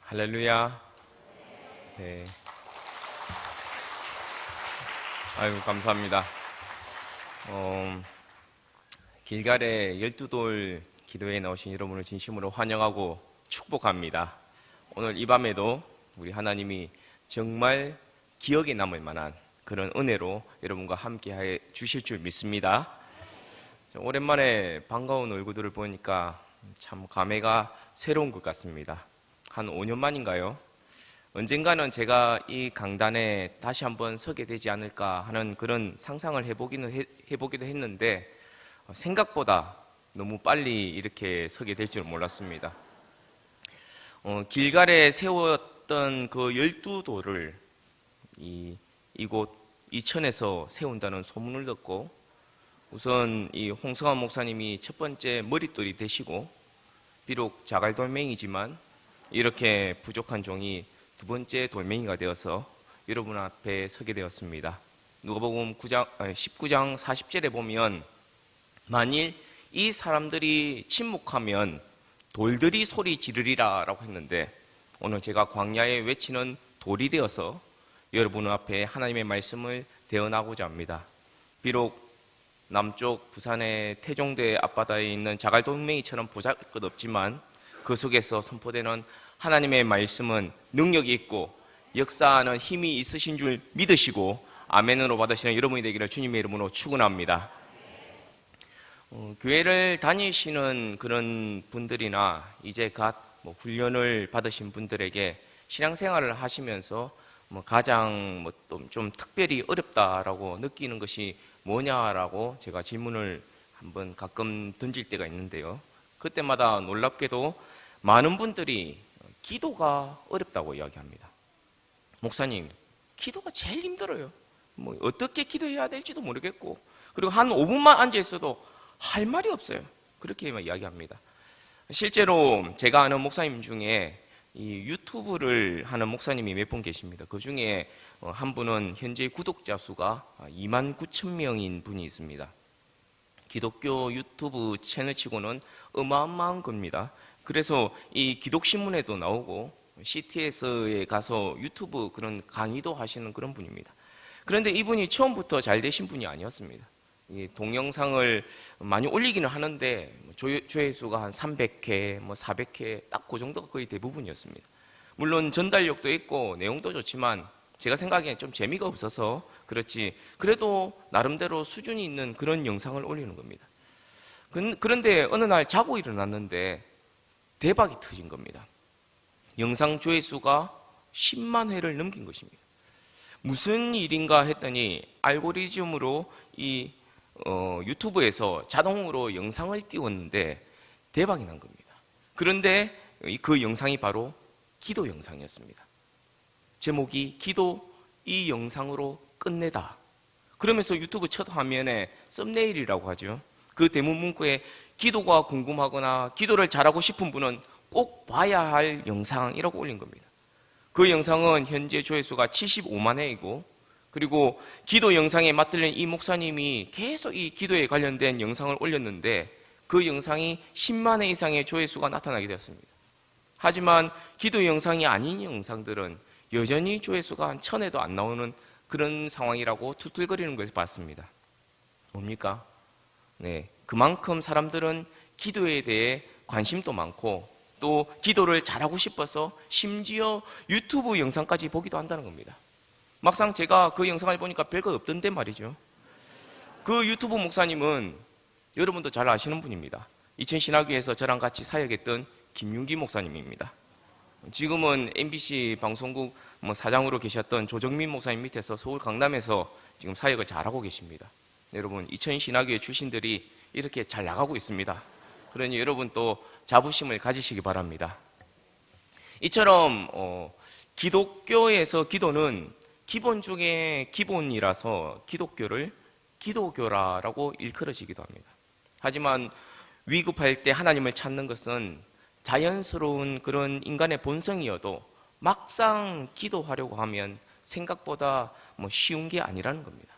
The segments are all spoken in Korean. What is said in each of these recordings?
할렐루야. 네. 아이고, 감사합니다. 길갈의 12돌 기도에 나오신 여러분을 진심으로 환영하고 축복합니다. 오늘 이 밤에도 우리 하나님이 정말 기억에 남을 만한 그런 은혜로 여러분과 함께 해 주실 줄 믿습니다. 오랜만에 반가운 얼굴들을 보니까 참 감회가 새로운 것 같습니다. 한 5년 만인가요? 언젠가는 제가 이 강단에 다시 한번 서게 되지 않을까 하는 그런 상상을 해보기도 했는데 생각보다 너무 빨리 이렇게 서게 될 줄 몰랐습니다. 길갈에 세웠던 그 12돌을 이곳 이천에서 세운다는 소문을 듣고 우선 이 홍성환 목사님이 첫 번째 머릿돌이 되시고 비록 자갈돌멩이지만 이렇게 부족한 종이 두 번째 돌멩이가 되어서 여러분 앞에 서게 되었습니다. 누가복음 19장 40절에 보면 만일 이 사람들이 침묵하면 돌들이 소리 지르리라 라고 했는데 오늘 제가 광야에 외치는 돌이 되어서 여러분 앞에 하나님의 말씀을 대언하고자 합니다. 비록 남쪽 부산의 태종대 앞바다에 있는 자갈돌멩이처럼 보잘것없지만 그 속에서 선포되는 하나님의 말씀은 능력이 있고 역사하는 힘이 있으신 줄 믿으시고 아멘으로 받으시는 여러분이 되기를 주님의 이름으로 축원합니다. 교회를 다니시는 그런 분들이나 이제 갓 훈련을 받으신 분들에게 신앙생활을 하시면서 가장 좀 특별히 어렵다라고 느끼는 것이 뭐냐라고 제가 질문을 한번 가끔 던질 때가 있는데요. 그때마다 놀랍게도 많은 분들이 기도가 어렵다고 이야기합니다. 목사님, 기도가 제일 힘들어요. 어떻게 기도해야 될지도 모르겠고, 그리고 한 5분만 앉아있어도 할 말이 없어요. 그렇게 이야기합니다. 실제로 제가 아는 목사님 중에 이 유튜브를 하는 목사님이 몇 분 계십니다. 그 중에 한 분은 현재 구독자 수가 29,000명인 분이 있습니다. 기독교 유튜브 채널 치고는 어마어마한 겁니다. 그래서 이 기독신문에도 나오고 CTS에 가서 유튜브 그런 강의도 하시는 그런 분입니다. 그런데 이분이 처음부터 잘 되신 분이 아니었습니다. 이 동영상을 많이 올리기는 하는데 조회수가 한 300회, 400회 딱 그 정도가 거의 대부분이었습니다. 물론 전달력도 있고 내용도 좋지만 제가 생각에는 좀 재미가 없어서 그렇지 그래도 나름대로 수준이 있는 그런 영상을 올리는 겁니다. 그런데 어느 날 자고 일어났는데 대박이 터진 겁니다. 영상 조회수가 10만 회를 넘긴 것입니다. 무슨 일인가 했더니 알고리즘으로 이 유튜브에서 자동으로 영상을 띄웠는데 대박이 난 겁니다. 그런데 그 영상이 바로 기도 영상이었습니다. 제목이 기도 이 영상으로 끝내다. 그러면서 유튜브 첫 화면에 썸네일이라고 하죠. 그 대문 문구에 기도가 궁금하거나 기도를 잘하고 싶은 분은 꼭 봐야 할 영상이라고 올린 겁니다. 그 영상은 현재 조회수가 75만 회이고 그리고 기도 영상에 맞들린 이 목사님이 계속 이 기도에 관련된 영상을 올렸는데 그 영상이 10만 회 이상의 조회수가 나타나게 되었습니다. 하지만 기도 영상이 아닌 영상들은 여전히 조회수가 한 1000회도 안 나오는 그런 상황이라고 툴툴거리는 것을 봤습니다. 뭡니까? 네, 그만큼 사람들은 기도에 대해 관심도 많고 또 기도를 잘하고 싶어서 심지어 유튜브 영상까지 보기도 한다는 겁니다. 막상 제가 그 영상을 보니까 별거 없던데 말이죠. 그 유튜브 목사님은 여러분도 잘 아시는 분입니다. 이천신학교에서 저랑 같이 사역했던 김윤기 목사님입니다. 지금은 MBC 방송국 사장으로 계셨던 조정민 목사님 밑에서 서울 강남에서 지금 사역을 잘하고 계십니다. 여러분, 이천신학교의 출신들이 이렇게 잘 나가고 있습니다. 그러니 여러분 또 자부심을 가지시기 바랍니다. 이처럼 기독교에서 기도는 기본 중에 기본이라서 기독교를 기도교라라고 일컬어지기도 합니다. 하지만 위급할 때 하나님을 찾는 것은 자연스러운 그런 인간의 본성이어도 막상 기도하려고 하면 생각보다 쉬운 게 아니라는 겁니다.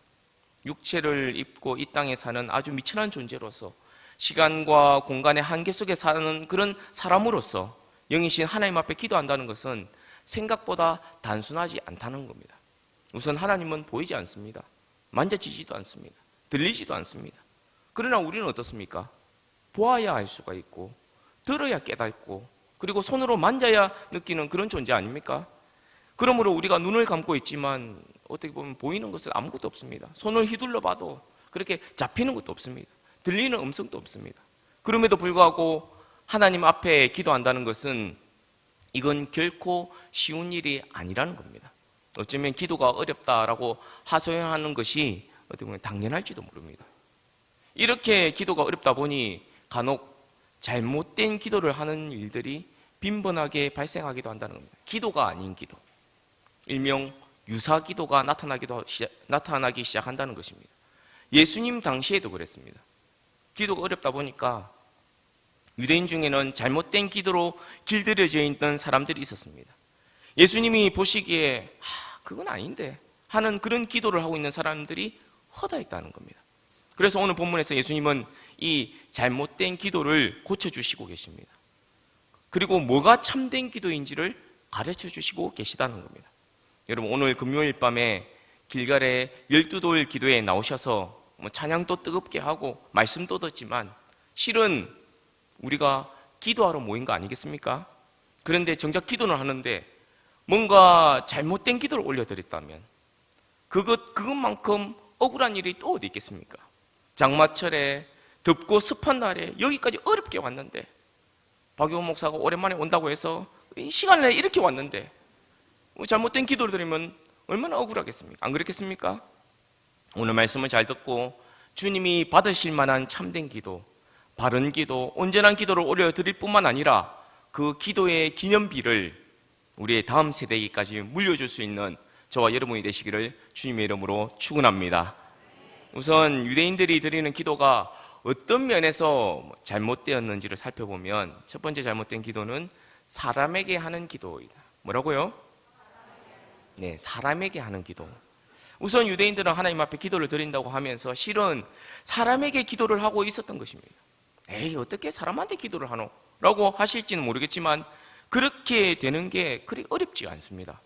육체를 입고 이 땅에 사는 아주 미천한 존재로서 시간과 공간의 한계 속에 사는 그런 사람으로서 영이신 하나님 앞에 기도한다는 것은 생각보다 단순하지 않다는 겁니다. 우선 하나님은 보이지 않습니다. 만져지지도 않습니다. 들리지도 않습니다. 그러나 우리는 어떻습니까? 보아야 알 수가 있고 들어야 깨닫고 그리고 손으로 만져야 느끼는 그런 존재 아닙니까? 그러므로 우리가 눈을 감고 있지만 어떻게 보면 보이는 것은 아무것도 없습니다. 손을 휘둘러 봐도 그렇게 잡히는 것도 없습니다. 들리는 음성도 없습니다. 그럼에도 불구하고 하나님 앞에 기도한다는 것은 이건 결코 쉬운 일이 아니라는 겁니다. 어쩌면 기도가 어렵다라고 하소연하는 것이 어떻게 보면 당연할지도 모릅니다. 이렇게 기도가 어렵다 보니 간혹 잘못된 기도를 하는 일들이 빈번하게 발생하기도 한다는 겁니다. 기도가 아닌 기도, 일명 유사 기도가 나타나기 시작한다는 것입니다. 예수님 당시에도 그랬습니다. 기도가 어렵다 보니까 유대인 중에는 잘못된 기도로 길들여져 있던 사람들이 있었습니다. 예수님이 보시기에 그건 아닌데 하는 그런 기도를 하고 있는 사람들이 허다했다는 겁니다. 그래서 오늘 본문에서 예수님은 이 잘못된 기도를 고쳐주시고 계십니다. 그리고 뭐가 참된 기도인지를 가르쳐 주시고 계시다는 겁니다. 여러분, 오늘 금요일 밤에 길갈의 12돌 기도에 나오셔서 찬양도 뜨겁게 하고 말씀도 듣지만 실은 우리가 기도하러 모인 거 아니겠습니까? 그런데 정작 기도는 하는데 뭔가 잘못된 기도를 올려드렸다면 그것만큼 억울한 일이 또 어디 있겠습니까? 장마철에 덥고 습한 날에 여기까지 어렵게 왔는데 박용호 목사가 오랜만에 온다고 해서 이 시간에 이렇게 왔는데 잘못된 기도를 드리면 얼마나 억울하겠습니까? 안 그렇겠습니까? 오늘 말씀을 잘 듣고 주님이 받으실 만한 참된 기도, 바른 기도, 온전한 기도를 올려드릴 뿐만 아니라 그 기도의 기념비를 우리의 다음 세대에게까지 물려줄 수 있는 저와 여러분이 되시기를 주님의 이름으로 축원합니다. 우선 유대인들이 드리는 기도가 어떤 면에서 잘못되었는지를 살펴보면 첫 번째 잘못된 기도는 사람에게 하는 기도이다. 뭐라고요? 네, 사람에게 하는 기도. 우선 유대인들은 하나님 앞에 기도를 드린다고 하면서 실은 사람에게 기도를 하고 있었던 것입니다. 에이, 어떻게 사람한테 기도를 하노? 라고 하실지는 모르겠지만 그렇게 되는 게 그리 어렵지 않습니다.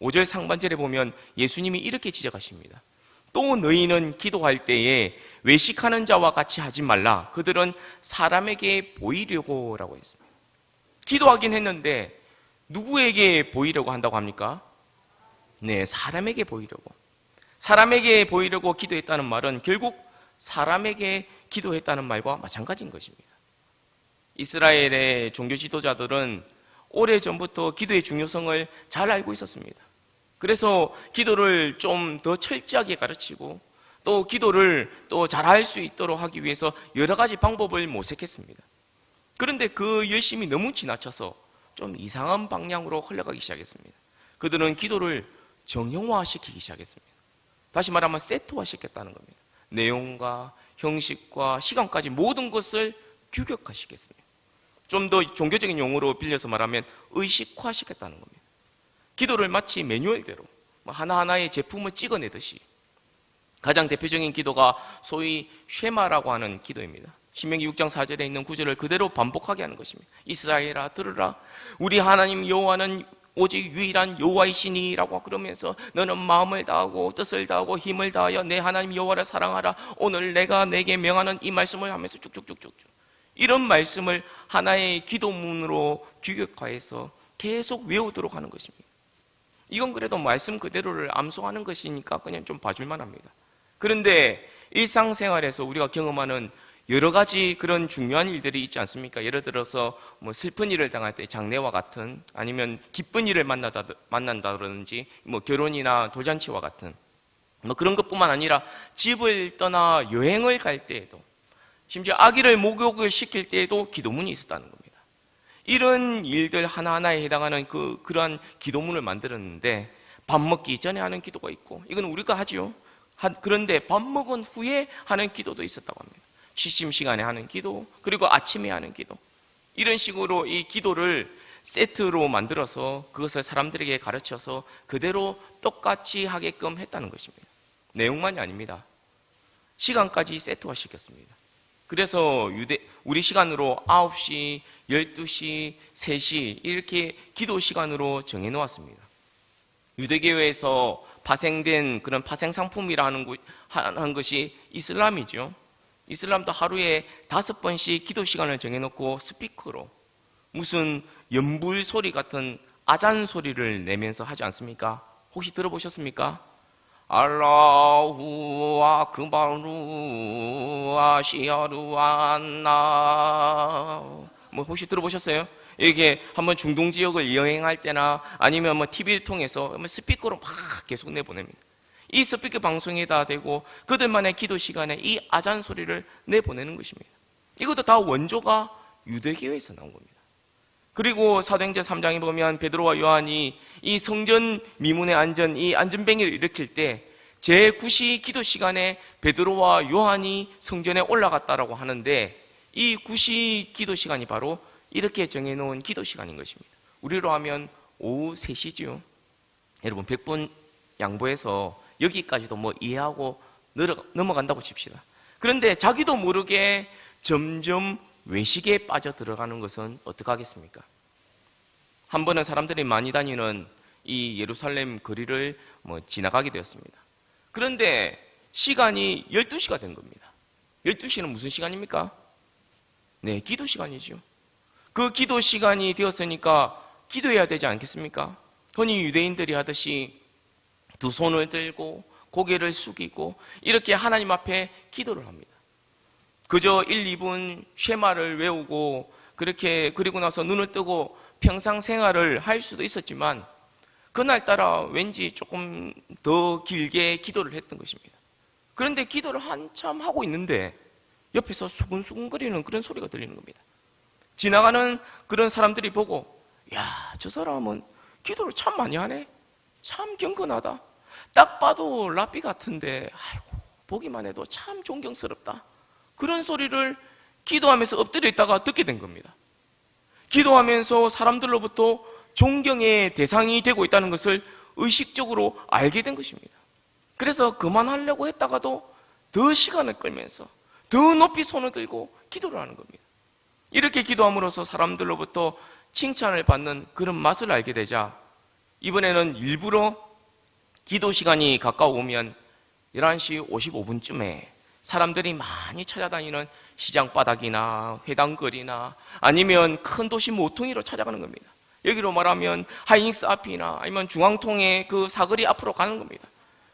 5절 상반절에 보면 예수님이 이렇게 지적하십니다. 또 너희는 기도할 때에 외식하는 자와 같이 하지 말라. 그들은 사람에게 보이려고 라고 했습니다. 기도하긴 했는데 누구에게 보이려고 한다고 합니까? 네, 사람에게 보이려고. 사람에게 보이려고 기도했다는 말은 결국 사람에게 기도했다는 말과 마찬가지인 것입니다. 이스라엘의 종교 지도자들은 오래전부터 기도의 중요성을 잘 알고 있었습니다. 그래서 기도를 좀 더 철저하게 가르치고 또 기도를 또 잘할 수 있도록 하기 위해서 여러 가지 방법을 모색했습니다. 그런데 그 열심이 너무 지나쳐서 좀 이상한 방향으로 흘러가기 시작했습니다. 그들은 기도를 정형화시키기 시작했습니다. 다시 말하면 세트화시켰다는 겁니다. 내용과 형식과 시간까지 모든 것을 규격화시켰습니다. 좀 더 종교적인 용어로 빌려서 말하면 의식화시켰다는 겁니다. 기도를 마치 매뉴얼대로 하나하나의 제품을 찍어내듯이 가장 대표적인 기도가 소위 쉐마라고 하는 기도입니다. 신명기 6장 4절에 있는 구절을 그대로 반복하게 하는 것입니다. 이스라엘아 들으라, 우리 하나님 여호와는 오직 유일한 여호와이시니라고 그러면서 너는 마음을 다하고 뜻을 다하고 힘을 다하여 내 하나님 여호와를 사랑하라. 오늘 내가 내게 명하는 이 말씀을 하면서 쭉쭉쭉쭉 이런 말씀을 하나의 기도문으로 규격화해서 계속 외우도록 하는 것입니다. 이건 그래도 말씀 그대로를 암송하는 것이니까 그냥 좀 봐줄만 합니다. 그런데 일상생활에서 우리가 경험하는 여러 가지 그런 중요한 일들이 있지 않습니까? 예를 들어서 슬픈 일을 당할 때 장례와 같은, 아니면 기쁜 일을 만난다든지 결혼이나 돌잔치와 같은 그런 것뿐만 아니라 집을 떠나 여행을 갈 때에도, 심지어 아기를 목욕을 시킬 때에도 기도문이 있었다는 겁니다. 이런 일들 하나하나에 해당하는 그러한 기도문을 만들었는데 밥 먹기 전에 하는 기도가 있고, 이건 우리가 하지요. 그런데 밥 먹은 후에 하는 기도도 있었다고 합니다. 취침 시간에 하는 기도, 그리고 아침에 하는 기도, 이런 식으로 이 기도를 세트로 만들어서 그것을 사람들에게 가르쳐서 그대로 똑같이 하게끔 했다는 것입니다. 내용만이 아닙니다. 시간까지 세트화 시켰습니다. 그래서 우리 시간으로 9시, 12시, 3시 이렇게 기도 시간으로 정해놓았습니다. 유대교회에서 파생된 그런 파생 상품이라는 것이 이슬람이죠. 이슬람도 하루에 5번씩 기도 시간을 정해놓고 스피커로 무슨 연불 소리 같은 아잔 소리를 내면서 하지 않습니까? 혹시 들어보셨습니까? 알라후 아크바루 아시아루 안나 뭐 혹시 들어보셨어요? 이게 한번 중동 지역을 여행할 때나 아니면 뭐 TV를 통해서 스피커로 막 계속 내보냅니다. 이 스피커 방송에다 대고 그들만의 기도 시간에 이 아잔 소리를 내보내는 것입니다. 이것도 다 원조가 유대교회에서 나온 겁니다. 그리고 사도행전 3장에 보면 베드로와 요한이 이 성전 미문에 앉은 이 안전뱅이를 일으킬 때 제9시 기도 시간에 베드로와 요한이 성전에 올라갔다라고 하는데 이 9시 기도 시간이 바로 이렇게 정해놓은 기도 시간인 것입니다. 우리로 하면 오후 3시죠. 여러분 100분 양보해서 여기까지도 뭐 이해하고 넘어간다고 칩시다. 그런데 자기도 모르게 점점 외식에 빠져 들어가는 것은 어떡하겠습니까? 한 번은 사람들이 많이 다니는 이 예루살렘 거리를 지나가게 되었습니다. 그런데 시간이 12시가 된 겁니다. 12시는 무슨 시간입니까? 네, 기도 시간이죠. 그 기도 시간이 되었으니까 기도해야 되지 않겠습니까? 흔히 유대인들이 하듯이 두 손을 들고 고개를 숙이고 이렇게 하나님 앞에 기도를 합니다. 그저 1, 2분 쉐마를 외우고 그렇게 그리고 나서 눈을 뜨고 평상 생활을 할 수도 있었지만 그날따라 왠지 조금 더 길게 기도를 했던 것입니다. 그런데 기도를 한참 하고 있는데 옆에서 수근수근거리는 그런 소리가 들리는 겁니다. 지나가는 그런 사람들이 보고 야, 저 사람은 기도를 참 많이 하네. 참 경건하다. 딱 봐도 랍비 같은데 아이고 보기만 해도 참 존경스럽다. 그런 소리를 기도하면서 엎드려 있다가 듣게 된 겁니다. 기도하면서 사람들로부터 존경의 대상이 되고 있다는 것을 의식적으로 알게 된 것입니다. 그래서 그만하려고 했다가도 더 시간을 끌면서 더 높이 손을 들고 기도를 하는 겁니다. 이렇게 기도함으로써 사람들로부터 칭찬을 받는 그런 맛을 알게 되자 이번에는 일부러 기도 시간이 가까워오면 11시 55분쯤에 사람들이 많이 찾아다니는 시장 바닥이나 회당거리나 아니면 큰 도시 모퉁이로 찾아가는 겁니다. 여기로 말하면 하이닉스 앞이나 아니면 중앙통의 그 사거리 앞으로 가는 겁니다.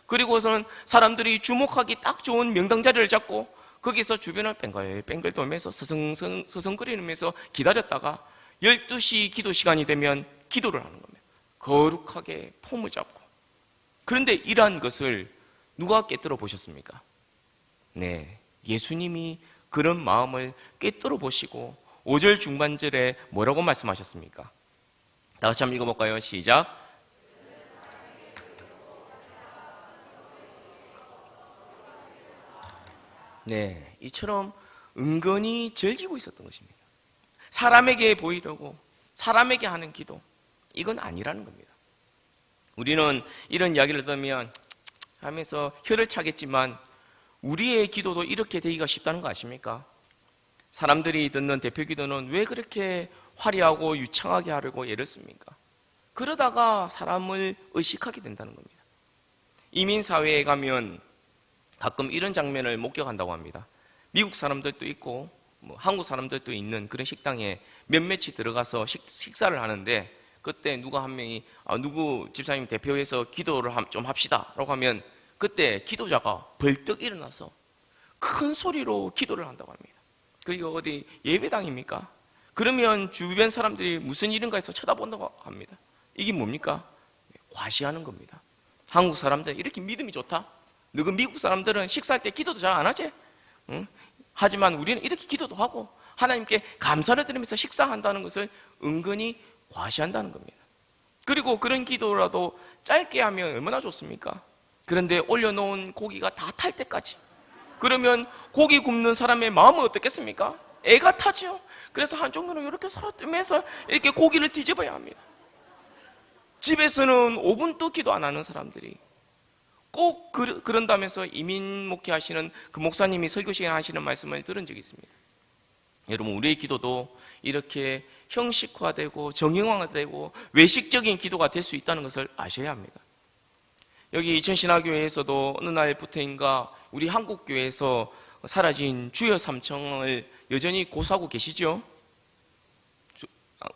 그리고서는 사람들이 주목하기 딱 좋은 명당 자리를 잡고 거기서 주변을 뺑글뺑글 돌면서 서성거리면서 기다렸다가 12시 기도 시간이 되면 기도를 하는 겁니다. 거룩하게 폼을 잡고. 그런데 이러한 것을 누가 깨뜨려 보셨습니까? 네, 예수님이 그런 마음을 깨뜨려 보시고 5절 중반절에 뭐라고 말씀하셨습니까? 다 같이 한번 읽어볼까요? 시작. 네, 이처럼 은근히 즐기고 있었던 것입니다. 사람에게 보이려고 사람에게 하는 기도, 이건 아니라는 겁니다. 우리는 이런 이야기를 들으면 하면서 혀를 차겠지만 우리의 기도도 이렇게 되기가 쉽다는 거 아십니까? 사람들이 듣는 대표 기도는 왜 그렇게 화려하고 유창하게 하려고 애를 씁니까? 그러다가 사람을 의식하게 된다는 겁니다. 이민사회에 가면 가끔 이런 장면을 목격한다고 합니다. 미국 사람들도 있고 한국 사람들도 있는 그런 식당에 몇몇이 들어가서 식사를 하는데 그때 누가 한 명이 누구 집사님 대표해서 기도를 좀 합시다 라고 하면 그때 기도자가 벌떡 일어나서 큰 소리로 기도를 한다고 합니다. 그게 어디 예배당입니까? 그러면 주변 사람들이 무슨 일인가 해서 쳐다본다고 합니다. 이게 뭡니까? 과시하는 겁니다. 한국 사람들 이렇게 믿음이 좋다? 너그 미국 사람들은 식사할 때 기도도 잘 안 하지? 응? 하지만 우리는 이렇게 기도도 하고 하나님께 감사를 드리면서 식사한다는 것을 은근히 과시한다는 겁니다. 그리고 그런 기도라도 짧게 하면 얼마나 좋습니까? 그런데 올려놓은 고기가 다 탈 때까지, 그러면 고기 굽는 사람의 마음은 어떻겠습니까? 애가 타죠. 그래서 한쪽으로 이렇게 서뜨면서 이렇게 고기를 뒤집어야 합니다. 집에서는 5분도 기도 안 하는 사람들이 꼭 그런다면서 이민 목회하시는 그 목사님이 설교 시간에 하시는 말씀을 들은 적이 있습니다. 여러분, 우리의 기도도 이렇게 형식화되고 정형화되고 외식적인 기도가 될 수 있다는 것을 아셔야 합니다. 여기 이천신화교회에서도 어느 날부터인가 우리 한국교회에서 사라진 주여 삼청을 여전히 고수하고 계시죠?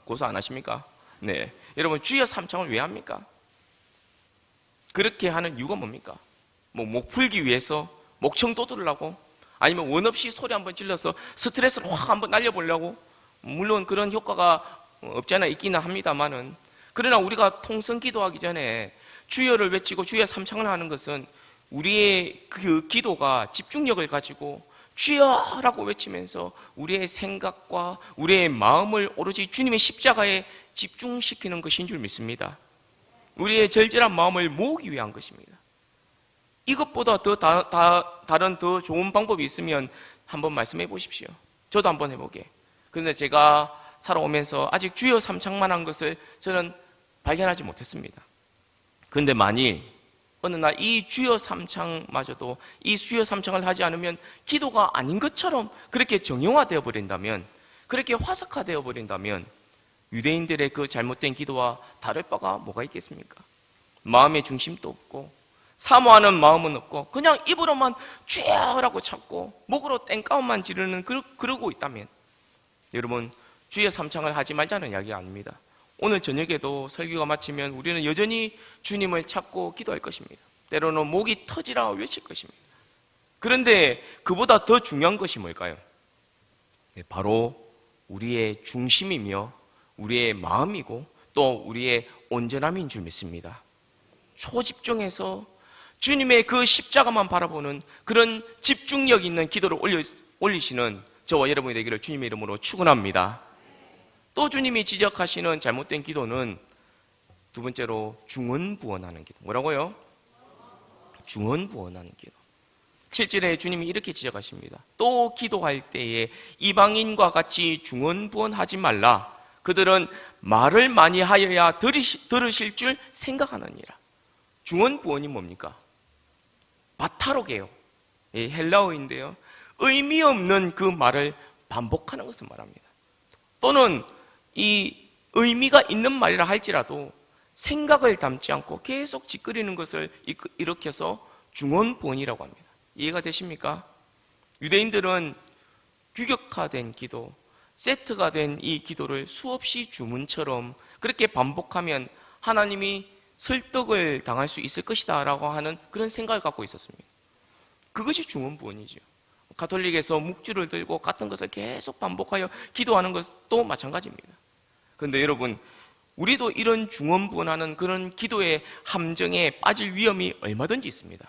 고수 안 하십니까? 네. 여러분, 주여 삼청을 왜 합니까? 그렇게 하는 이유가 뭡니까? 목 풀기 위해서 목청 돋으려고? 아니면 원 없이 소리 한번 질러서 스트레스를 확 한번 날려보려고? 물론 그런 효과가 없지 않아 있기는 합니다만은, 그러나 우리가 통성 기도하기 전에 주여를 외치고 주여 삼창을 하는 것은 우리의 그 기도가 집중력을 가지고 주여라고 외치면서 우리의 생각과 우리의 마음을 오로지 주님의 십자가에 집중시키는 것인 줄 믿습니다. 우리의 절절한 마음을 모으기 위한 것입니다. 이것보다 다른 더 좋은 방법이 있으면 한번 말씀해 보십시오. 저도 한번 해보게. 그런데 제가 살아오면서 아직 주여 삼창만 한 것을 저는 발견하지 못했습니다. 그런데 만일 어느 날 이 주여 삼창마저도 이 주여 삼창을 하지 않으면 기도가 아닌 것처럼 그렇게 정형화되어 버린다면, 그렇게 화석화되어 버린다면 유대인들의 그 잘못된 기도와 다를 바가 뭐가 있겠습니까? 마음의 중심도 없고 사모하는 마음은 없고 그냥 입으로만 주여라고 찾고 목으로 땡까움만 지르는 그러고 있다면, 여러분, 주여 삼창을 하지 말자는 이야기가 아닙니다. 오늘 저녁에도 설교가 마치면 우리는 여전히 주님을 찾고 기도할 것입니다. 때로는 목이 터지라 외칠 것입니다. 그런데 그보다 더 중요한 것이 뭘까요? 바로 우리의 중심이며 우리의 마음이고 또 우리의 온전함인 줄 믿습니다. 초집중해서 주님의 그 십자가만 바라보는 그런 집중력 있는 기도를 올리시는 저와 여러분이 되기를 주님의 이름으로 축원합니다. 또 주님이 지적하시는 잘못된 기도는 두 번째로 중언부언하는 기도. 뭐라고요? 중언부언하는 기도. 7절에 주님이 이렇게 지적하십니다. 또 기도할 때에 이방인과 같이 중언부언하지 말라. 그들은 말을 많이 하여야 들으실 줄 생각하느니라. 중언부언이 뭡니까? 바타로게요. 헬라어인데요. 의미 없는 그 말을 반복하는 것을 말합니다. 또는 이 의미가 있는 말이라 할지라도 생각을 담지 않고 계속 짓거리는 것을 일으켜서 중언부언이라고 합니다. 이해가 되십니까? 유대인들은 규격화된 기도, 세트가 된 이 기도를 수없이 주문처럼 그렇게 반복하면 하나님이 설득을 당할 수 있을 것이다 라고 하는 그런 생각을 갖고 있었습니다. 그것이 중언부언이죠. 가톨릭에서 묵주를 들고 같은 것을 계속 반복하여 기도하는 것도 마찬가지입니다. 그런데 여러분, 우리도 이런 중언부언하는 그런 기도의 함정에 빠질 위험이 얼마든지 있습니다.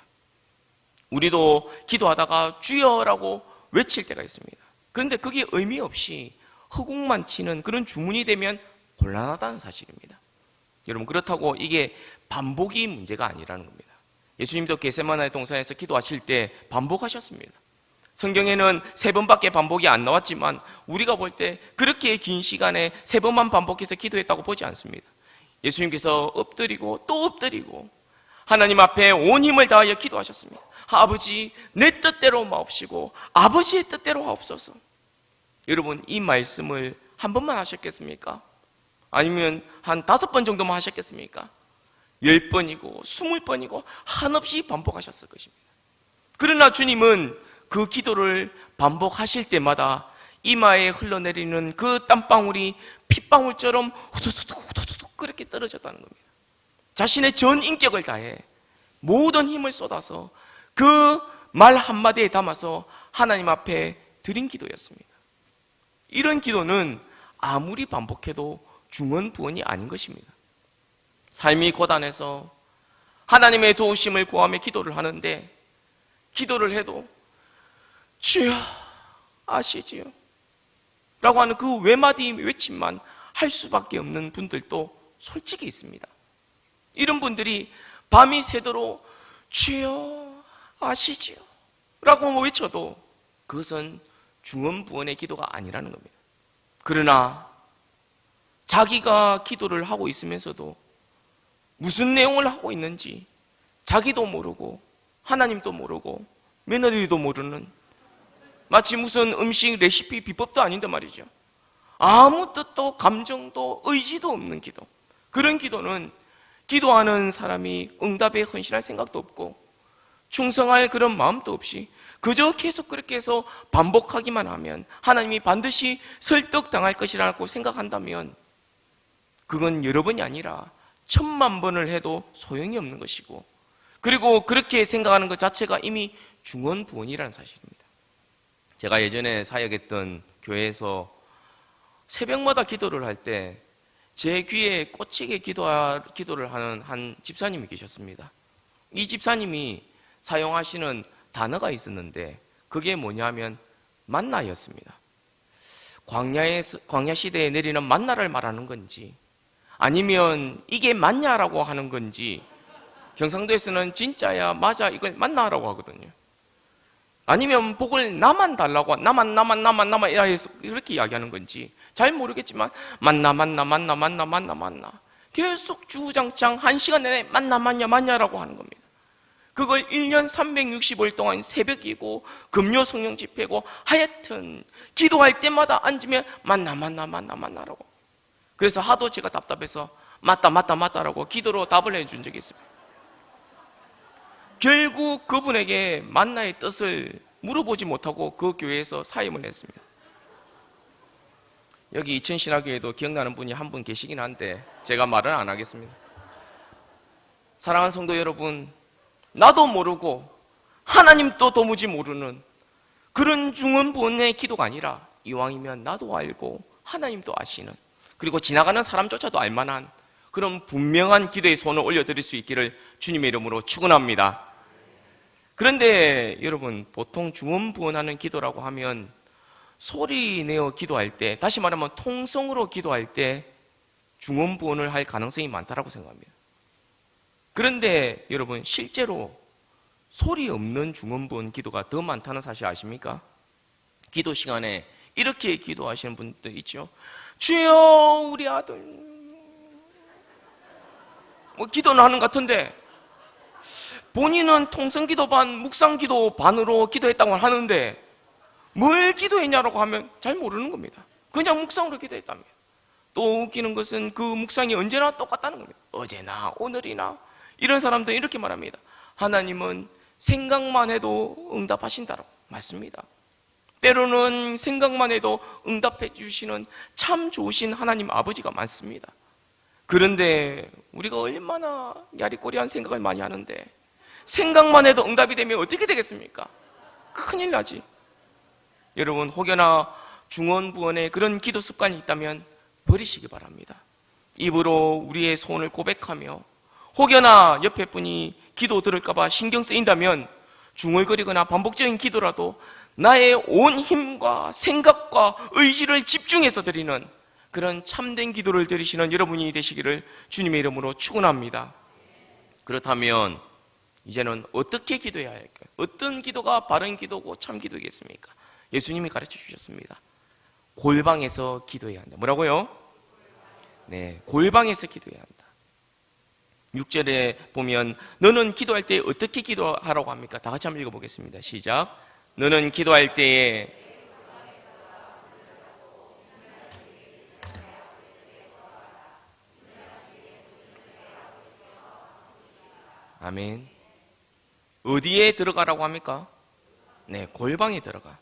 우리도 기도하다가 주여라고 외칠 때가 있습니다. 그런데 그게 의미 없이 허공만 치는 그런 주문이 되면 곤란하다는 사실입니다. 여러분, 그렇다고 이게 반복이 문제가 아니라는 겁니다. 예수님도 겟세마네 동산에서 기도하실 때 반복하셨습니다. 성경에는 3번밖에 반복이 안 나왔지만 우리가 볼 때 그렇게 긴 시간에 3번만 반복해서 기도했다고 보지 않습니다. 예수님께서 엎드리고 또 엎드리고 하나님 앞에 온 힘을 다하여 기도하셨습니다. 아버지, 내 뜻대로 마옵시고 아버지의 뜻대로 하옵소서. 여러분, 이 말씀을 한 번만 하셨겠습니까? 아니면 한 5번 정도만 하셨겠습니까? 10번이고 20번이고 한없이 반복하셨을 것입니다. 그러나 주님은 그 기도를 반복하실 때마다 이마에 흘러내리는 그 땀방울이 핏방울처럼 후두둑 그렇게 떨어졌다는 겁니다. 자신의 전 인격을 다해 모든 힘을 쏟아서 그 말 한마디에 담아서 하나님 앞에 드린 기도였습니다. 이런 기도는 아무리 반복해도 중언부언이 아닌 것입니다. 삶이 고단해서 하나님의 도우심을 구하며 기도를 하는데, 기도를 해도 주여 아시지요? 라고 하는 그 외마디 외침만 할 수밖에 없는 분들도 솔직히 있습니다. 이런 분들이 밤이 새도록 주여 아시지요? 라고 외쳐도 그것은 중언부언의 기도가 아니라는 겁니다. 그러나 자기가 기도를 하고 있으면서도 무슨 내용을 하고 있는지 자기도 모르고 하나님도 모르고 며느리도 모르는, 마치 무슨 음식 레시피 비법도 아닌데 말이죠. 아무 뜻도 감정도 의지도 없는 기도. 그런 기도는 기도하는 사람이 응답에 헌신할 생각도 없고 충성할 그런 마음도 없이 그저 계속 그렇게 해서 반복하기만 하면 하나님이 반드시 설득당할 것이라고 생각한다면 그건 여러 번이 아니라 1000만 번을 해도 소용이 없는 것이고, 그리고 그렇게 생각하는 것 자체가 이미 중언부언이라는 사실입니다. 제가 예전에 사역했던 교회에서 새벽마다 기도를 할 때 제 귀에 꽂히게 기도를 하는 한 집사님이 계셨습니다. 이 집사님이 사용하시는 단어가 있었는데 그게 뭐냐면 만나였습니다. 광야 시대에 내리는 만나를 말하는 건지 아니면 이게 맞냐라고 하는 건지, 경상도에서는 진짜야 맞아 이걸 만나라고 하거든요. 아니면 복을 나만 달라고, 나만 이렇게 이야기하는 건지 잘 모르겠지만 만나 계속 주구장창 1시간 내내 만냐라고 하는 겁니다. 그걸 1년 365일 동안 새벽이고 금요 성령 집회고 하여튼 기도할 때마다 앉으면 만나라고. 그래서 하도 제가 답답해서 맞다라고 기도로 답을 해준 적이 있습니다. 결국 그분에게 만나의 뜻을 물어보지 못하고 그 교회에서 사임을 했습니다. 여기 이천신학교에도 기억나는 분이 한 분 계시긴 한데 제가 말은 안 하겠습니다. 사랑하는 성도 여러분, 나도 모르고 하나님도 도무지 모르는 그런 중언부언의 기도가 아니라 이왕이면 나도 알고 하나님도 아시는, 그리고 지나가는 사람조차도 알만한 그런 분명한 기도의 손을 올려드릴 수 있기를 주님의 이름으로 축원합니다. 그런데 여러분, 보통 중언부언하는 기도라고 하면 소리 내어 기도할 때, 다시 말하면 통성으로 기도할 때 중언부언을 할 가능성이 많다고 생각합니다. 그런데 여러분, 실제로 소리 없는 중언부언 기도가 더 많다는 사실 아십니까? 기도 시간에 이렇게 기도하시는 분들 있죠. 주여 우리 아들, 기도는 하는 것 같은데 본인은 통성기도 반, 묵상기도 반으로 기도했다고 하는데 뭘 기도했냐라고 하면 잘 모르는 겁니다. 그냥 묵상으로 기도했답니다. 또 웃기는 것은 그 묵상이 언제나 똑같다는 겁니다. 어제나 오늘이나. 이런 사람들은 이렇게 말합니다. 하나님은 생각만 해도 응답하신다라고. 맞습니다. 때로는 생각만 해도 응답해 주시는 참 좋으신 하나님 아버지가 많습니다. 그런데 우리가 얼마나 야리꼬리한 생각을 많이 하는데 생각만 해도 응답이 되면 어떻게 되겠습니까? 큰일 나지. 여러분, 혹여나 중언부언의 그런 기도 습관이 있다면 버리시기 바랍니다. 입으로 우리의 소원을 고백하며 혹여나 옆에 분이 기도 들을까봐 신경 쓰인다면 중얼거리거나 반복적인 기도라도 나의 온 힘과 생각과 의지를 집중해서 드리는 그런 참된 기도를 드리시는 여러분이 되시기를 주님의 이름으로 축원합니다. 그렇다면 이제는 어떻게 기도해야 할까요? 어떤 기도가 바른 기도고 참 기도겠습니까? 예수님이 가르쳐 주셨습니다. 골방에서 기도해야 한다. 뭐라고요? 네, 골방에서 기도해야 한다. 6절에 보면 너는 기도할 때 어떻게 기도하라고 합니까? 다 같이 한번 읽어보겠습니다. 시작. 너는 기도할 때에 아멘. 어디에 들어가라고 합니까? 네, 골방에 들어가.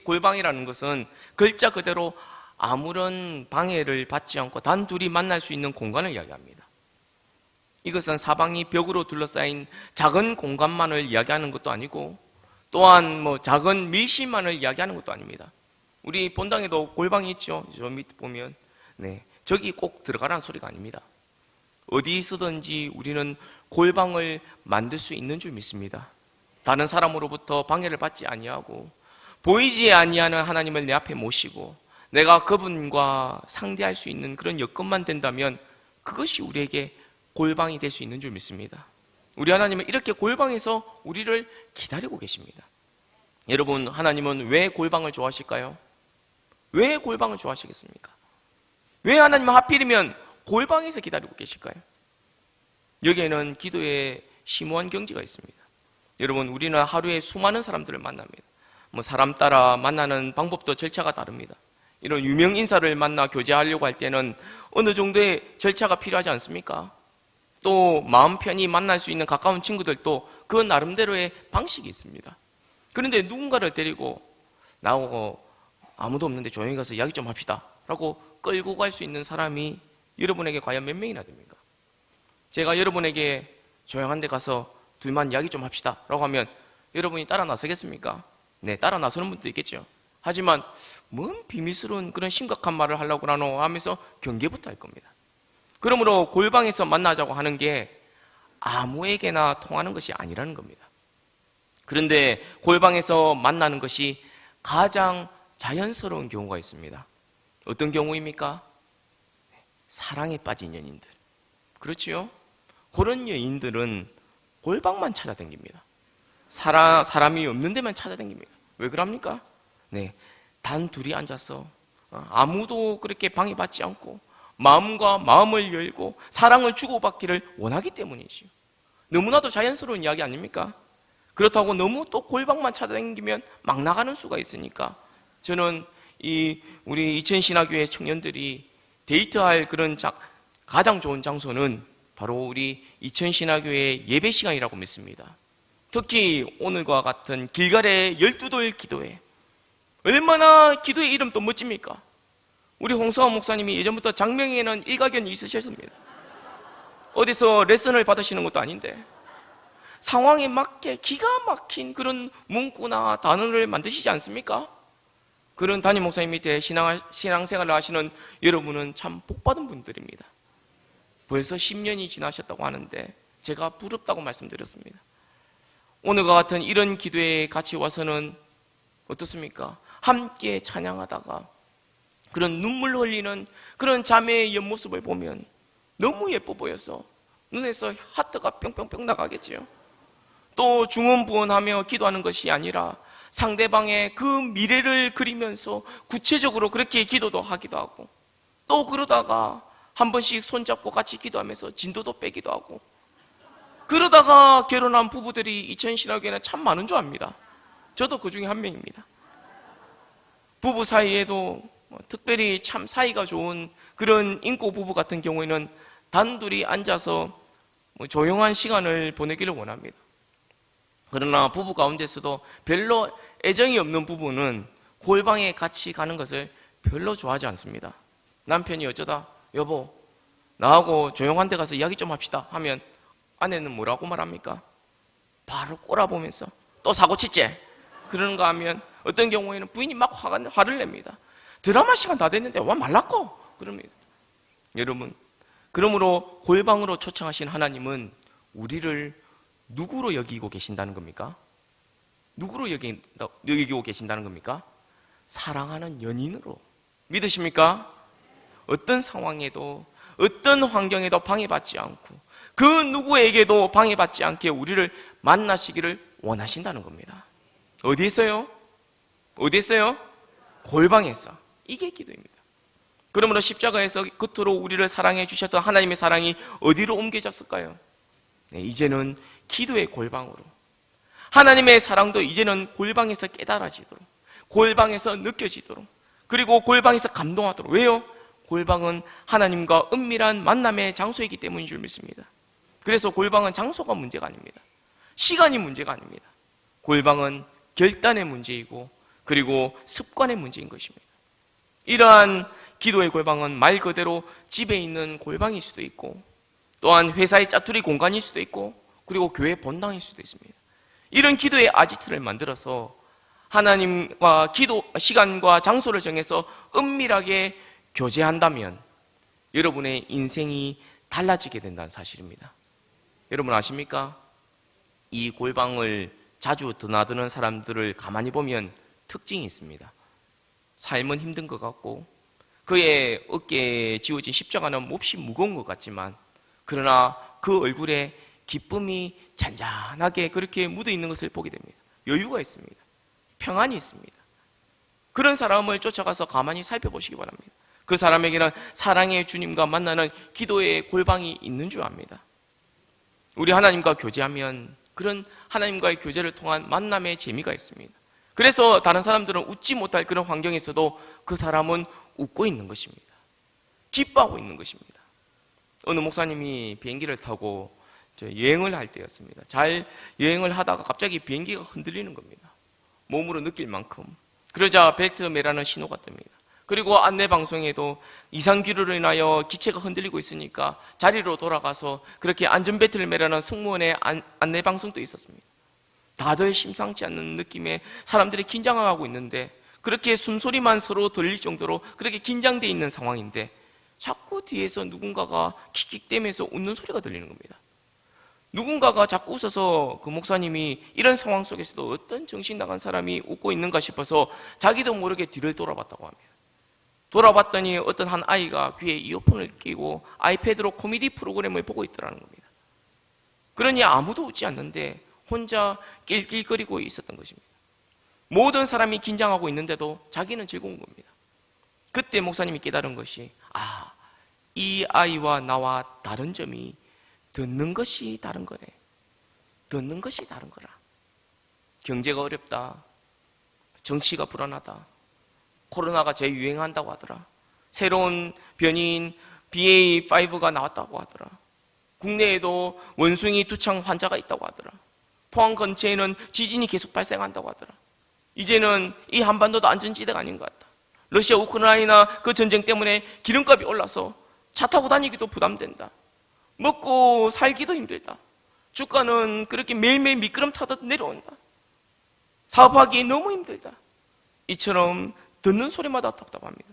골방이라는 것은 글자 그대로 아무런 방해를 받지 않고 단둘이 만날 수 있는 공간을 이야기합니다. 이것은 사방이 벽으로 둘러싸인 작은 공간만을 이야기하는 것도 아니고 또한 작은 밀실만을 이야기하는 것도 아닙니다. 우리 본당에도 골방이 있죠. 저 밑에 보면 저기 꼭 들어가라는 소리가 아닙니다. 어디서든지 우리는 골방을 만들 수 있는 줄 믿습니다. 다른 사람으로부터 방해를 받지 아니하고 보이지 아니하는 하나님을 내 앞에 모시고 내가 그분과 상대할 수 있는 그런 여건만 된다면 그것이 우리에게 골방이 될 수 있는 줄 믿습니다. 우리 하나님은 이렇게 골방에서 우리를 기다리고 계십니다. 여러분, 하나님은 왜 골방을 좋아하실까요? 왜 골방을 좋아하시겠습니까? 왜 하나님은 하필이면 골방에서 기다리고 계실까요? 여기에는 기도의 심오한 경지가 있습니다. 여러분, 우리는 하루에 수많은 사람들을 만납니다. 사람 따라 만나는 방법도 절차가 다릅니다. 이런 유명 인사를 만나 교제하려고 할 때는 어느 정도의 절차가 필요하지 않습니까? 또 마음 편히 만날 수 있는 가까운 친구들도 그 나름대로의 방식이 있습니다. 그런데 누군가를 데리고 나오고 아무도 없는데 조용히 가서 이야기 좀 합시다 라고 끌고 갈 수 있는 사람이 여러분에게 과연 몇 명이나 됩니까? 제가 여러분에게 조용한 데 가서 둘만 이야기 좀 합시다 라고 하면 여러분이 따라 나서겠습니까? 네, 따라 나서는 분도 있겠죠. 하지만 뭔 비밀스러운 그런 심각한 말을 하려고 하노 하면서 경계부터 할 겁니다. 그러므로 골방에서 만나자고 하는 게 아무에게나 통하는 것이 아니라는 겁니다. 그런데 골방에서 만나는 것이 가장 자연스러운 경우가 있습니다. 어떤 경우입니까? 사랑에 빠진 연인들. 그렇지요? 그런 여인들은 골방만 찾아다닙니다. 사람이 없는 데만 찾아다닙니다. 왜 그럽니까? 네, 단 둘이 앉아서 아무도 그렇게 방해받지 않고 마음과 마음을 열고 사랑을 주고받기를 원하기 때문이지요. 너무나도 자연스러운 이야기 아닙니까? 그렇다고 너무 또 골방만 찾아다니면 막 나가는 수가 있으니까 저는 우리 이천신화교회 청년들이 데이트할 그런 가장 좋은 장소는 바로 우리 이천신화교회 예배 시간이라고 믿습니다. 특히 오늘과 같은 길갈의 12돌 기도회, 얼마나 기도의 이름도 멋집니까? 우리 홍성화 목사님이 예전부터 장명에는 일가견이 있으셨습니다. 어디서 레슨을 받으시는 것도 아닌데 상황에 맞게 기가 막힌 그런 문구나 단어를 만드시지 않습니까? 그런 담임 목사님 밑에 신앙생활을 하시는 여러분은 참 복받은 분들입니다. 벌써 10년이 지나셨다고 하는데 제가 부럽다고 말씀드렸습니다. 오늘과 같은 이런 기도에 같이 와서는 어떻습니까? 함께 찬양하다가 그런 눈물 흘리는 그런 자매의 옆모습을 보면 너무 예뻐 보여서 눈에서 하트가 뿅뿅뿅 나가겠지요. 또 중언부언하며 기도하는 것이 아니라 상대방의 그 미래를 그리면서 구체적으로 그렇게 기도도 하기도 하고 또 그러다가 한 번씩 손잡고 같이 기도하면서 진도도 빼기도 하고 그러다가 결혼한 부부들이 이천신화교회는 참 많은 줄 압니다. 저도 그 중에 한 명입니다. 부부 사이에도 특별히 참 사이가 좋은 그런 인고 부부 같은 경우에는 단둘이 앉아서 조용한 시간을 보내기를 원합니다. 그러나 부부 가운데서도 별로 애정이 없는 부부는 골방에 같이 가는 것을 별로 좋아하지 않습니다. 남편이 어쩌다 여보 나하고 조용한 데 가서 이야기 좀 합시다 하면 아내는 뭐라고 말합니까? 바로 꼬라보면서 또 사고치지? 그러는가 하면 어떤 경우에는 부인이 막 화를 냅니다. 드라마 시간 다 됐는데 와 말랐고 그럽니다. 여러분, 그러므로 골방으로 초청하신 하나님은 우리를 누구로 여기고 계신다는 겁니까? 누구로 여기고 계신다는 겁니까? 사랑하는 연인으로. 믿으십니까? 어떤 상황에도 어떤 환경에도 방해받지 않고 그 누구에게도 방해받지 않게 우리를 만나시기를 원하신다는 겁니다. 어디에서요? 어디에서요? 골방에서. 이게 기도입니다. 그러므로 십자가에서 그토록 우리를 사랑해 주셨던 하나님의 사랑이 어디로 옮겨졌을까요? 네, 이제는 기도의 골방으로. 하나님의 사랑도 이제는 골방에서 깨달아지도록, 골방에서 느껴지도록, 그리고 골방에서 감동하도록. 왜요? 골방은 하나님과 은밀한 만남의 장소이기 때문인 줄 믿습니다. 그래서 골방은 장소가 문제가 아닙니다. 시간이 문제가 아닙니다. 골방은 결단의 문제이고 그리고 습관의 문제인 것입니다. 이러한 기도의 골방은 말 그대로 집에 있는 골방일 수도 있고 또한 회사의 짜투리 공간일 수도 있고 그리고 교회 본당일 수도 있습니다. 이런 기도의 아지트를 만들어서 하나님과 기도 시간과 장소를 정해서 은밀하게 교제한다면 여러분의 인생이 달라지게 된다는 사실입니다. 여러분 아십니까? 이 골방을 자주 드나드는 사람들을 가만히 보면 특징이 있습니다. 삶은 힘든 것 같고 그의 어깨에 지워진 십자가는 몹시 무거운 것 같지만 그러나 그 얼굴에 기쁨이 잔잔하게 그렇게 묻어있는 것을 보게 됩니다. 여유가 있습니다. 평안이 있습니다. 그런 사람을 쫓아가서 가만히 살펴보시기 바랍니다. 그 사람에게는 사랑의 주님과 만나는 기도의 골방이 있는 줄 압니다. 우리 하나님과 교제하면 그런 하나님과의 교제를 통한 만남의 재미가 있습니다. 그래서 다른 사람들은 웃지 못할 그런 환경에서도 그 사람은 웃고 있는 것입니다. 기뻐하고 있는 것입니다. 어느 목사님이 비행기를 타고 여행을 할 때였습니다. 잘 여행을 하다가 갑자기 비행기가 흔들리는 겁니다. 몸으로 느낄 만큼. 그러자 벨트 매라는 신호가 뜹니다. 그리고 안내 방송에도 이상 기류로 인하여 기체가 흔들리고 있으니까 자리로 돌아가서 그렇게 안전벨트를 매라는 승무원의 안내 방송도 있었습니다. 다들 심상치 않는 느낌에 사람들이 긴장하고 있는데 그렇게 숨소리만 서로 들릴 정도로 그렇게 긴장되어 있는 상황인데 자꾸 뒤에서 누군가가 킥킥대면서 웃는 소리가 들리는 겁니다. 누군가가 자꾸 웃어서 그 목사님이 이런 상황 속에서도 어떤 정신 나간 사람이 웃고 있는가 싶어서 자기도 모르게 뒤를 돌아봤다고 합니다. 돌아봤더니 어떤 한 아이가 귀에 이어폰을 끼고 아이패드로 코미디 프로그램을 보고 있더라는 겁니다. 그러니 아무도 웃지 않는데 혼자 낄낄거리고 있었던 것입니다. 모든 사람이 긴장하고 있는데도 자기는 즐거운 겁니다. 그때 목사님이 깨달은 것이 이 아이와 나와 다른 점이 듣는 것이 다른 거네. 듣는 것이 다른 거라. 경제가 어렵다. 정치가 불안하다. 코로나가 재유행한다고 하더라. 새로운 변이인 BA5가 나왔다고 하더라. 국내에도 원숭이 두창 환자가 있다고 하더라. 포항 근처에는 지진이 계속 발생한다고 하더라. 이제는 이 한반도도 안전지대가 아닌 것 같다. 러시아 우크라이나 그 전쟁 때문에 기름값이 올라서 차 타고 다니기도 부담된다. 먹고 살기도 힘들다. 주가는 그렇게 매일매일 미끄럼 타듯 내려온다. 사업하기 너무 힘들다. 이처럼 듣는 소리마다 답답합니다.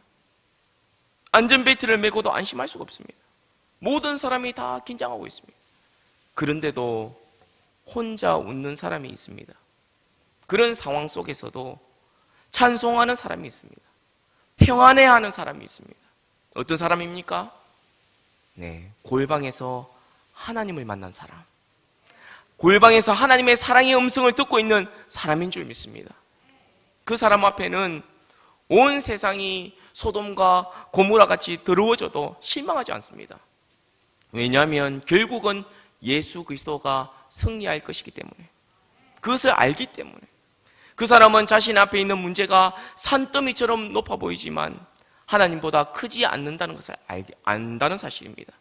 안전벨트를 매고도 안심할 수가 없습니다. 모든 사람이 다 긴장하고 있습니다. 그런데도 혼자 웃는 사람이 있습니다. 그런 상황 속에서도 찬송하는 사람이 있습니다. 평안해하는 사람이 있습니다. 어떤 사람입니까? 골방에서 하나님을 만난 사람. 골방에서 하나님의 사랑의 음성을 듣고 있는 사람인 줄 믿습니다. 그 사람 앞에는 온 세상이 소돔과 고모라 같이 더러워져도 실망하지 않습니다. 왜냐하면 결국은 예수 그리스도가 승리할 것이기 때문에, 그것을 알기 때문에. 그 사람은 자신 앞에 있는 문제가 산더미처럼 높아 보이지만 하나님보다 크지 않는다는 것을 안다는 사실입니다.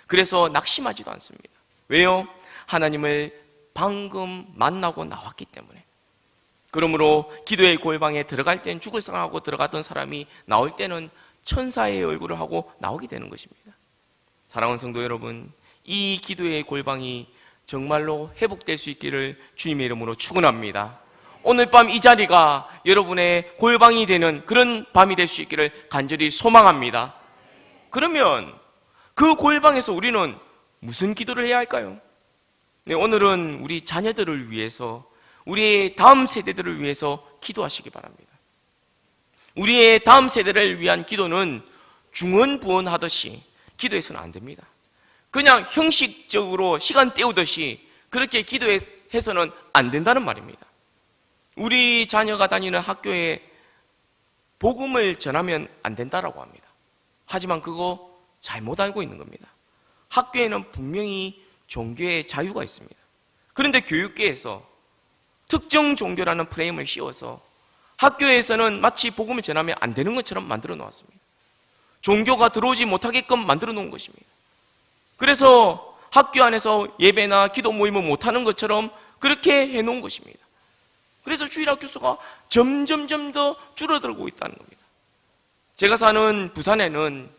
그래서 낙심하지도 않습니다. 왜요? 하나님을 방금 만나고 나왔기 때문에. 그러므로 기도의 골방에 들어갈 때는 죽을 생각하고 들어갔던 사람이 나올 때는 천사의 얼굴을 하고 나오게 되는 것입니다. 사랑하는 성도 여러분, 이 기도의 골방이 정말로 회복될 수 있기를 주님의 이름으로 축원합니다. 오늘 밤 이 자리가 여러분의 골방이 되는 그런 밤이 될 수 있기를 간절히 소망합니다. 그러면 그 골방에서 우리는 무슨 기도를 해야 할까요? 오늘은 우리 자녀들을 위해서, 우리의 다음 세대들을 위해서 기도하시기 바랍니다. 우리의 다음 세대를 위한 기도는 중언부언하듯이 기도해서는 안 됩니다. 그냥 형식적으로 시간 때우듯이 그렇게 기도해서는 안 된다는 말입니다. 우리 자녀가 다니는 학교에 복음을 전하면 안 된다라고 합니다. 하지만 그거 잘못 알고 있는 겁니다. 학교에는 분명히 종교의 자유가 있습니다. 그런데 교육계에서 특정 종교라는 프레임을 씌워서 학교에서는 마치 복음을 전하면 안 되는 것처럼 만들어 놓았습니다. 종교가 들어오지 못하게끔 만들어 놓은 것입니다. 그래서 학교 안에서 예배나 기도 모임을 못하는 것처럼 그렇게 해놓은 것입니다. 그래서 주일학교 수가 점점 더 줄어들고 있다는 겁니다. 제가 사는 부산에는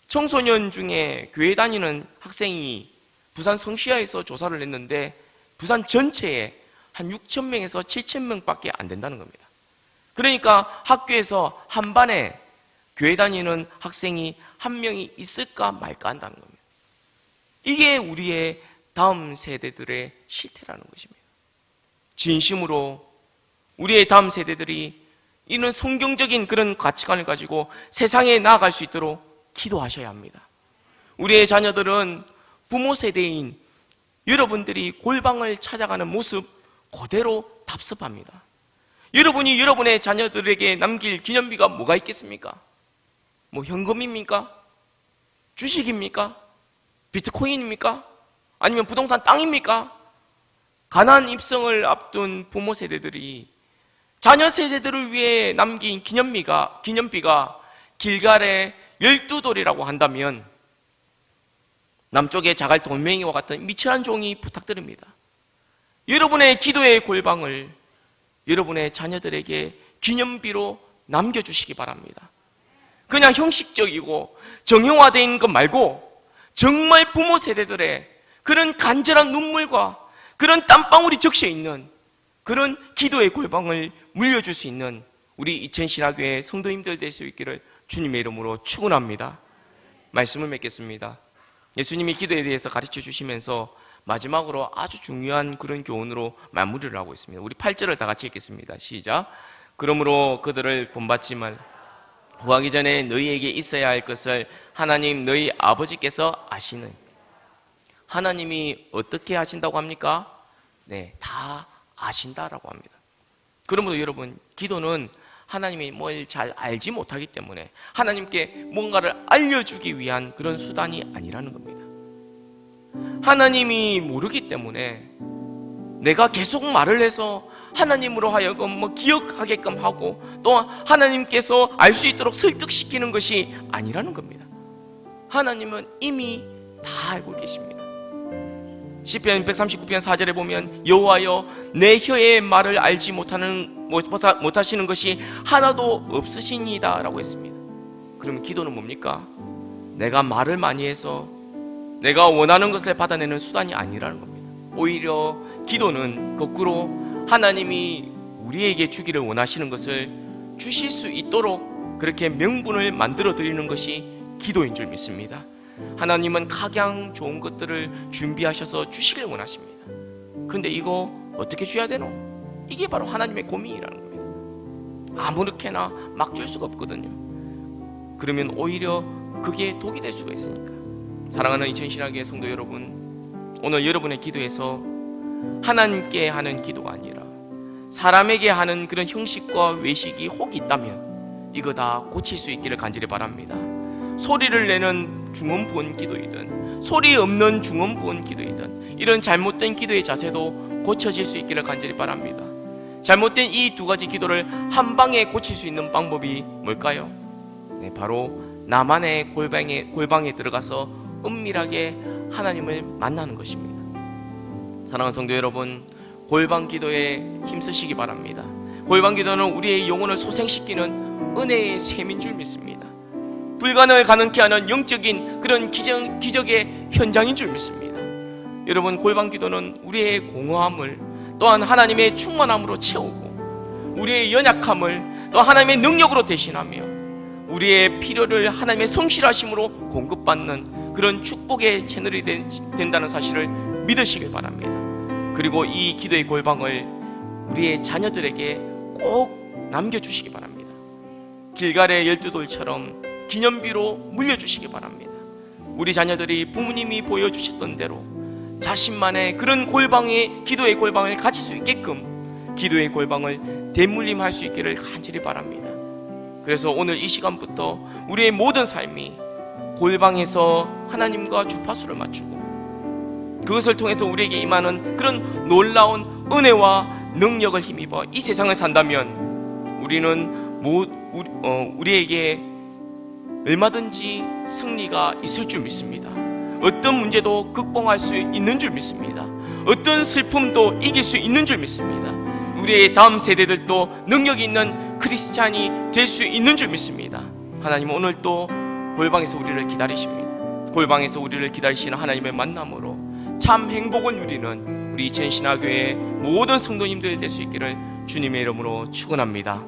청소년 중에 교회 다니는 학생이 부산 성시야에서 조사를 했는데 부산 전체에 한 6,000명에서 7,000명밖에 안 된다는 겁니다. 그러니까 학교에서 한 반에 교회 다니는 학생이 한 명이 있을까 말까 한다는 겁니다. 이게 우리의 다음 세대들의 실태라는 것입니다. 진심으로 우리의 다음 세대들이 이런 성경적인 그런 가치관을 가지고 세상에 나아갈 수 있도록 기도하셔야 합니다. 우리의 자녀들은 부모 세대인 여러분들이 골방을 찾아가는 모습 그대로 답습합니다. 여러분이 여러분의 자녀들에게 남길 기념비가 뭐가 있겠습니까? 현금입니까? 주식입니까? 비트코인입니까? 아니면 부동산 땅입니까? 가나안 입성을 앞둔 부모 세대들이 자녀 세대들을 위해 남긴 기념비가 길갈의 12돌이라고 한다면 남쪽의 자갈 돌멩이와 같은 미천한 종이 부탁드립니다. 여러분의 기도의 골방을 여러분의 자녀들에게 기념비로 남겨주시기 바랍니다. 그냥 형식적이고 정형화된 것 말고 정말 부모 세대들의 그런 간절한 눈물과 그런 땀방울이 적셔있는 그런 기도의 골방을 물려줄 수 있는 우리 이천신학교의 성도님들 될 수 있기를 주님의 이름으로 축원합니다. 말씀을 맺겠습니다. 예수님이 기도에 대해서 가르쳐 주시면서 마지막으로 아주 중요한 그런 교훈으로 마무리를 하고 있습니다. 우리 8절을 다 같이 읽겠습니다. 시작. 그러므로 그들을 본받지 말 구하기 전에 너희에게 있어야 할 것을 하나님 너희 아버지께서 아시는. 하나님이 어떻게 아신다고 합니까? 네, 다 아신다라고 합니다. 그러므로 여러분, 기도는 하나님이 뭘 잘 알지 못하기 때문에 하나님께 뭔가를 알려주기 위한 그런 수단이 아니라는 겁니다. 하나님이 모르기 때문에 내가 계속 말을 해서 하나님으로 하여금 기억하게끔 하고 또 하나님께서 알 수 있도록 설득시키는 것이 아니라는 겁니다. 하나님은 이미 다 알고 계십니다. 시편 139편 4절에 보면 여호와여 내 혀의 말을 알지 못하시는 것이 하나도 없으시니이다 라고 했습니다. 그러면 기도는 뭡니까? 내가 말을 많이 해서 내가 원하는 것을 받아내는 수단이 아니라는 겁니다. 오히려 기도는 거꾸로 하나님이 우리에게 주기를 원하시는 것을 주실 수 있도록 그렇게 명분을 만들어 드리는 것이 기도인 줄 믿습니다. 하나님은 각양 좋은 것들을 준비하셔서 주시길 원하십니다. 근데 이거 어떻게 줘야 되노? 이게 바로 하나님의 고민이라는 겁니다. 아무렇게나 막 줄 수가 없거든요. 그러면 오히려 그게 독이 될 수가 있으니까. 사랑하는 이천신학교의 성도 여러분, 오늘 여러분의 기도에서 하나님께 하는 기도가 아니라 사람에게 하는 그런 형식과 외식이 혹 있다면 이거 다 고칠 수 있기를 간절히 바랍니다. 소리를 내는 중언부언 기도이든 소리 없는 중언부언 기도이든 이런 잘못된 기도의 자세도 고쳐질 수 있기를 간절히 바랍니다. 잘못된 이 두 가지 기도를 한 방에 고칠 수 있는 방법이 뭘까요? 네, 바로 나만의 골방에 들어가서 은밀하게 하나님을 만나는 것입니다. 사랑하는 성도 여러분, 골방 기도에 힘쓰시기 바랍니다. 골방 기도는 우리의 영혼을 소생시키는 은혜의 셈인 줄 믿습니다. 불가능을 가능케 하는 영적인 그런 기적의 현장인 줄 믿습니다. 여러분, 골방 기도는 우리의 공허함을 또한 하나님의 충만함으로 채우고 우리의 연약함을 또 하나님의 능력으로 대신하며 우리의 필요를 하나님의 성실하심으로 공급받는 그런 축복의 채널이 된다는 사실을 믿으시길 바랍니다. 그리고 이 기도의 골방을 우리의 자녀들에게 꼭 남겨주시기 바랍니다. 길갈의 12돌처럼 기념비로 물려주시기 바랍니다. 우리 자녀들이 부모님이 보여주셨던 대로 자신만의 그런 기도의 골방을 가질 수 있게끔 기도의 골방을 대물림할 수 있기를 간절히 바랍니다. 그래서 오늘 이 시간부터 우리의 모든 삶이 골방에서 하나님과 주파수를 맞추고 그것을 통해서 우리에게 임하는 그런 놀라운 은혜와 능력을 힘입어 이 세상을 산다면 우리는 우리에게 얼마든지 승리가 있을 줄 믿습니다. 어떤 문제도 극복할 수 있는 줄 믿습니다. 어떤 슬픔도 이길 수 있는 줄 믿습니다. 우리의 다음 세대들도 능력이 있는 크리스찬이 될 수 있는 줄 믿습니다. 하나님은 오늘 또 골방에서 우리를 기다리십니다. 골방에서 우리를 기다리시는 하나님의 만남으로 참 행복을 누리는 우리 이천신학교의 모든 성도님들 될 수 있기를 주님의 이름으로 축원합니다.